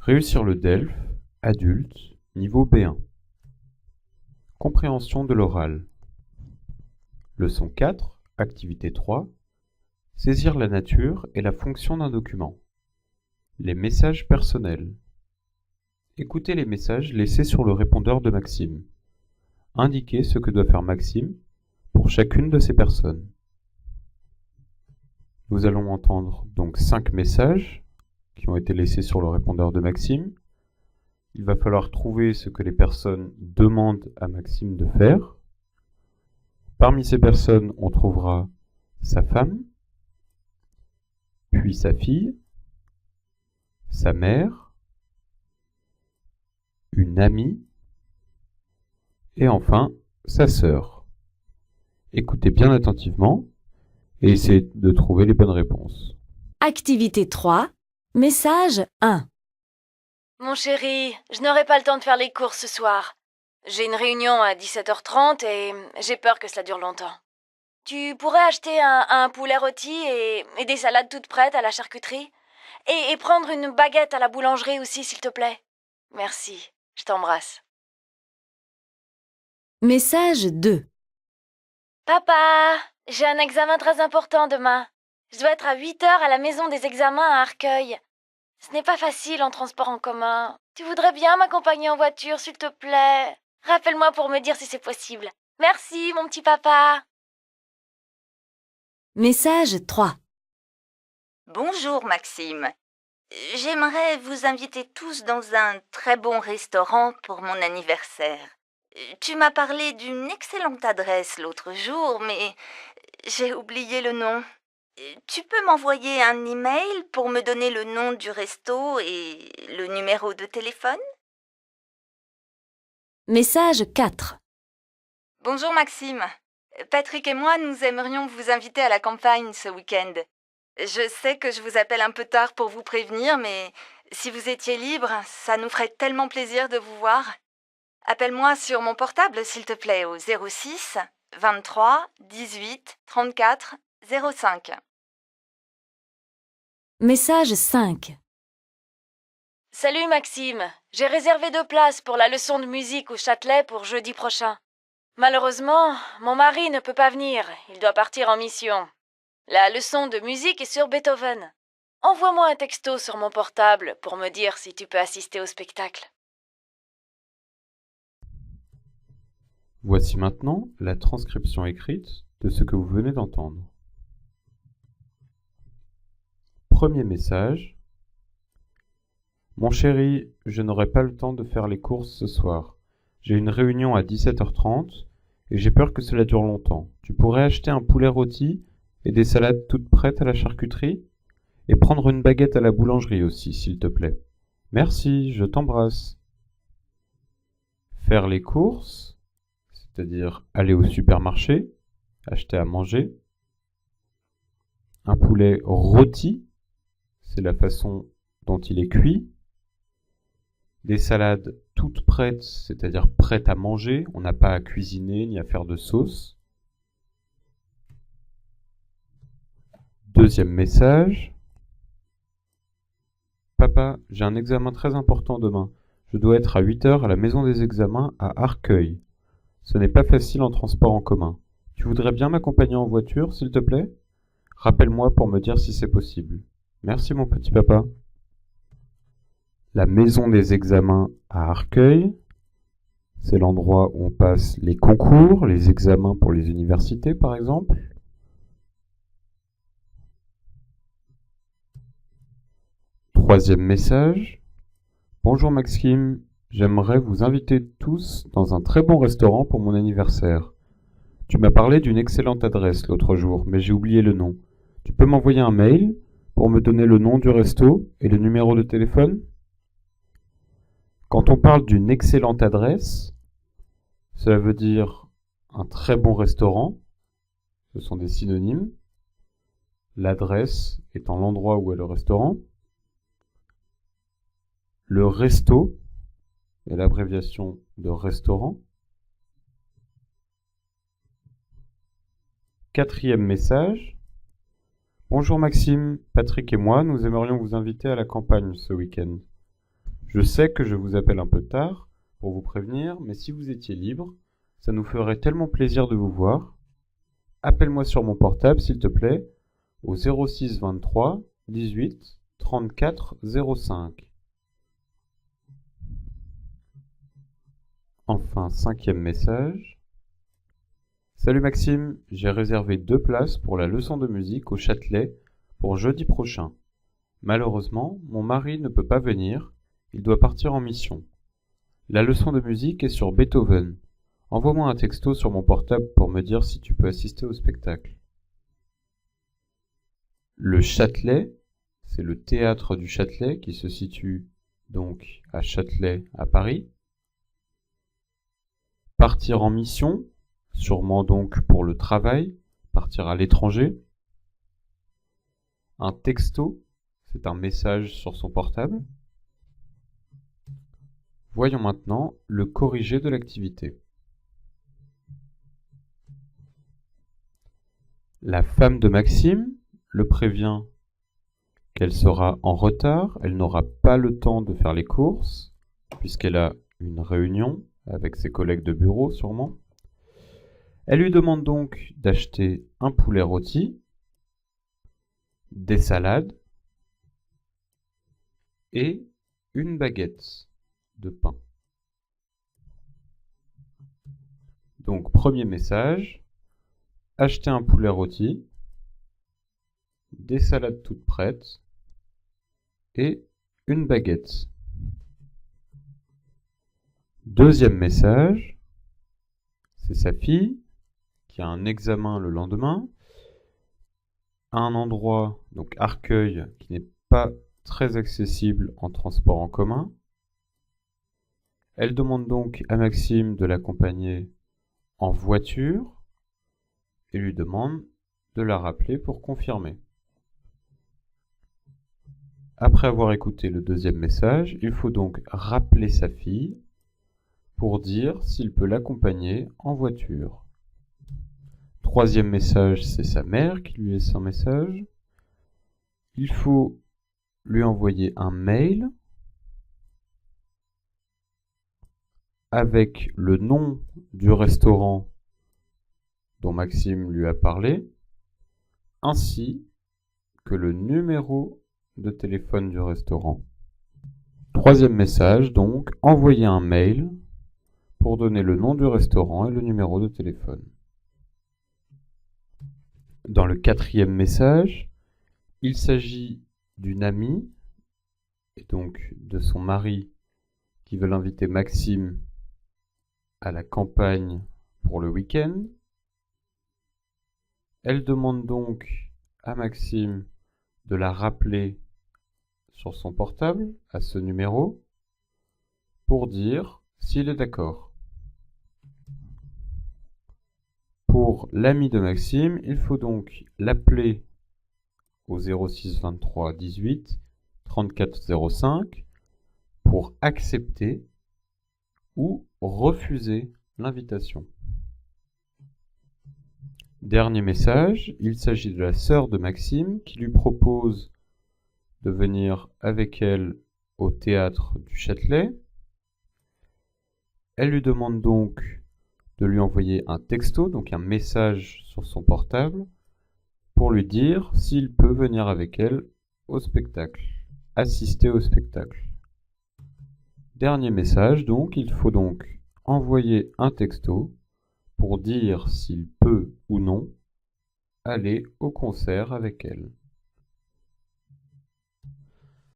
Réussir le DELF, adulte, niveau B1. Compréhension de l'oral. Leçon 4, activité 3. Saisir la nature et la fonction d'un document. Les messages personnels. Écoutez les messages laissés sur le répondeur de Maxime. Indiquez ce que doit faire Maxime pour chacune de ces personnes. Nous allons entendre donc 5 messages qui ont été laissés sur le répondeur de Maxime. Il va falloir trouver ce que les personnes demandent à Maxime de faire. Parmi ces personnes, on trouvera sa femme, puis sa fille, sa mère, une amie et enfin sa sœur. Écoutez bien attentivement et essayez de trouver les bonnes réponses. Activité 3, message 1. Mon chéri, je n'aurai pas le temps de faire les courses ce soir. J'ai une réunion à 17h30 et j'ai peur que cela dure longtemps. Tu pourrais acheter un poulet rôti et des salades toutes prêtes à la charcuterie et prendre une baguette à la boulangerie aussi, s'il te plaît. Merci, je t'embrasse. Message 2. Papa, j'ai un examen très important demain. Je dois être à 8h à la maison des examens à Arcueil. Ce n'est pas facile en transport en commun. Tu voudrais bien m'accompagner en voiture, s'il te plaît? Rappelle-moi pour me dire si c'est possible. Merci, mon petit papa. Message 3. Bonjour Maxime. J'aimerais vous inviter tous dans un très bon restaurant pour mon anniversaire. Tu m'as parlé d'une excellente adresse l'autre jour, mais j'ai oublié le nom. Tu peux m'envoyer un email pour me donner le nom du resto et le numéro de téléphone? Message 4. Bonjour Maxime. Patrick et moi, nous aimerions vous inviter à la campagne ce week-end. Je sais que je vous appelle un peu tard pour vous prévenir, mais si vous étiez libre, ça nous ferait tellement plaisir de vous voir. Appelle-moi sur mon portable, s'il te plaît, au 06 23 18 34 05. Message 5. Salut Maxime, j'ai réservé 2 places pour la leçon de musique au Châtelet pour jeudi prochain. Malheureusement, mon mari ne peut pas venir, il doit partir en mission. La leçon de musique est sur Beethoven. Envoie-moi un texto sur mon portable pour me dire si tu peux assister au spectacle. Voici maintenant la transcription écrite de ce que vous venez d'entendre. Premier message. Mon chéri, je n'aurai pas le temps de faire les courses ce soir. J'ai une réunion à 17h30 et j'ai peur que cela dure longtemps. Tu pourrais acheter un poulet rôti et des salades toutes prêtes à la charcuterie et prendre une baguette à la boulangerie aussi, s'il te plaît. Merci, je t'embrasse. Faire les courses, c'est-à-dire aller au supermarché, acheter à manger. Un poulet rôti, c'est la façon dont il est cuit. Des salades toutes prêtes, c'est-à-dire prêtes à manger, on n'a pas à cuisiner ni à faire de sauce. Deuxième message. Papa, j'ai un examen très important demain. Je dois être à 8h à la maison des examens à Arcueil. Ce n'est pas facile en transport en commun. Tu voudrais bien m'accompagner en voiture, s'il te plaît? Rappelle-moi pour me dire si c'est possible. Merci mon petit papa. La maison des examens à Arcueil, c'est l'endroit où on passe les concours, les examens pour les universités par exemple. Troisième message. Bonjour Maxime, j'aimerais vous inviter tous dans un très bon restaurant pour mon anniversaire. Tu m'as parlé d'une excellente adresse l'autre jour, mais j'ai oublié le nom. Tu peux m'envoyer un mail pour me donner le nom du resto et le numéro de téléphone? Quand on parle d'une excellente adresse, cela veut dire un très bon restaurant. Ce sont des synonymes. L'adresse étant l'endroit où est le restaurant. Le resto est l'abréviation de restaurant. Quatrième message. Bonjour Maxime, Patrick et moi, nous aimerions vous inviter à la campagne ce week-end. Je sais que je vous appelle un peu tard pour vous prévenir, mais si vous étiez libre, ça nous ferait tellement plaisir de vous voir. Appelle-moi sur mon portable, s'il te plaît, au 06 23 18 34 05. Enfin, 5e message. Salut Maxime, j'ai réservé 2 places pour la leçon de musique au Châtelet pour jeudi prochain. Malheureusement, mon mari ne peut pas venir, il doit partir en mission. La leçon de musique est sur Beethoven. Envoie-moi un texto sur mon portable pour me dire si tu peux assister au spectacle. Le Châtelet, c'est le théâtre du Châtelet qui se situe donc à Châtelet à Paris. Partir en mission, sûrement donc pour le travail, partir à l'étranger. Un texto, c'est un message sur son portable. Voyons maintenant le corrigé de l'activité. La femme de Maxime le prévient qu'elle sera en retard, elle n'aura pas le temps de faire les courses, puisqu'elle a une réunion avec ses collègues de bureau sûrement. Elle lui demande donc d'acheter un poulet rôti, des salades et une baguette de pain. Donc premier message, acheter un poulet rôti, des salades toutes prêtes et une baguette. Deuxième message, c'est sa fille qui a un examen le lendemain, à un endroit, donc Arcueil, qui n'est pas très accessible en transport en commun. Elle demande donc à Maxime de l'accompagner en voiture et lui demande de la rappeler pour confirmer. Après avoir écouté le deuxième message, il faut donc rappeler sa fille pour dire s'il peut l'accompagner en voiture. Troisième message, c'est sa mère qui lui laisse un message. Il faut lui envoyer un mail avec le nom du restaurant dont Maxime lui a parlé, ainsi que le numéro de téléphone du restaurant. Troisième message, donc, envoyer un mail pour donner le nom du restaurant et le numéro de téléphone. Dans le quatrième message, il s'agit d'une amie, et donc de son mari, qui veut inviter Maxime à la campagne pour le week-end. Elle demande donc à Maxime de la rappeler sur son portable à ce numéro pour dire s'il est d'accord. Pour l'ami de Maxime, il faut donc l'appeler au 06 23 18 34 05 pour accepter ou refuser l'invitation. Dernier message, il s'agit de la sœur de Maxime qui lui propose de venir avec elle au théâtre du Châtelet. Elle lui demande donc de lui envoyer un texto, donc un message sur son portable, pour lui dire s'il peut venir avec elle au spectacle, assister au spectacle. Dernier message, donc, il faut donc envoyer un texto pour dire s'il peut ou non aller au concert avec elle.